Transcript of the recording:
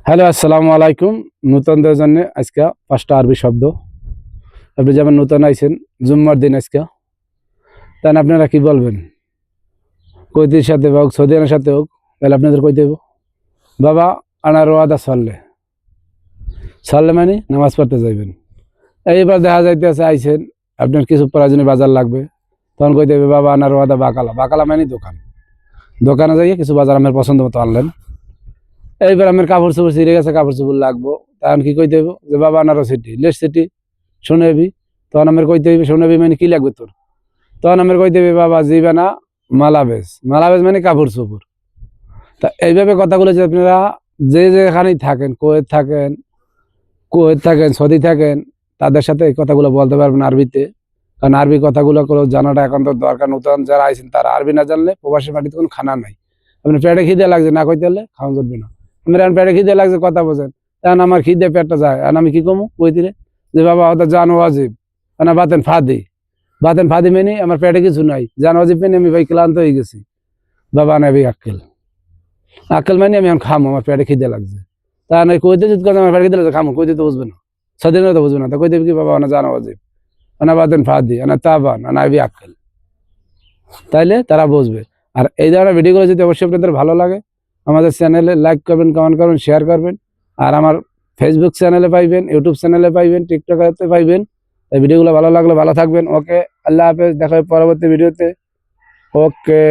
Hello, আসসালামু আলাইকুম। নতুনদের জন্য আজকে 5টা আরবি শব্দ। আপনি যেমন নতুন আইছেন, জুম্মার দিন আজকে, তাহলে আপনারা কি বলবেন? কৈতির সাথে হোক, সৌদিয়ানের সাথে হোক, তাহলে আপনাদের কইতে হইব বাবা আনার ওয়াদা সারলে সারলে মানে নামাজ পড়তে যাইবেন। এইবার দেখা যাইতেছে আইছেন, আপনার কিছু প্রয়োজনীয় বাজার লাগবে, তখন কইতে হবে বাবা আনার ওয়াদা বাকালা। বাকালা মানে দোকান। দোকানে যাইয়ে কিছু বাজার আমার পছন্দ মতো আনলেন। এইবার আমার কাপড় চোপড় ছিঁড়ে গেছে, কাপড় চোপড় লাগবো, তখন কি কইতে হইব যে বাবা আনারও সিটি লেস সিটি শুনেবি। তখন আমার কইতে হইবে শুনেবি মানে কি লাগবে তোর। তখন আমার কইতে হইবে বাবা জিবে না মালাবেজ। মালাবেজ মানে কাপড় চোপড়। তা এইভাবে কথাগুলো যে আপনারা যে যেখানেই থাকেন, কুয়েত থাকেন, সৌদি থাকেন, তাদের সাথে এই কথাগুলো বলতে পারবেন আরবিতে। কারণ আরবি কথাগুলো জানাটা একান্ত দরকার। নতুন যারা আইছেন তারা আরবি না জানলে প্রবাসী মাটিতে কোনো খানা নাই। আপনার পেটে খিদে লাগছে, না কইতে হলে খাওয়া যাবে না। আমার এখন পেটে খিদে লাগছে, কথা বোঝেন, এখন আমার খিদে পেটটা যায়, এখন আমি কি কমু কইতিরে যে বাবা ওটা জান ওয়াজিব না বাতেন ফাদি। বাতেন ফাদি মেনে আমার পেটে কিছু নাই, জান ওয়াজিব মেনে আমি ভাই ক্লান্ত হয়ে গেছি। বাবা নেবে আক্কেল আক্কেল মানে আমি এখন খামো, আমার পেটে খিদে লাগছে। তা নয় কইতে যদি আমার পেটে খিদে লাগছে খামো, কইতে তো বুঝবে না, স্বাধীনতা বুঝবে না। তা কইতে কি বাবা না জান ওয়াজিব না বাতেন ফাদি না তাবান না আবি আক্কেল, তাইলে তারা বুঝবে। আর এই ধরনের ভিডিওগুলো যদি অবশ্যই আপনাদের ভালো লাগে, আমাদের চ্যানেলে লাইক করবেন, কমেন্ট করবেন, শেয়ার করবেন। আর আমার ফেসবুক চ্যানেলে পাইবেন, ইউটিউব চ্যানেলে পাইবেন, টিকটকে পাইবেন। এই ভিডিওগুলো ভালো লাগলে ভালো থাকবেন। ওকে, আল্লাহ হাফেজ, দেখা হবে পরবর্তী ভিডিওতে। ওকে।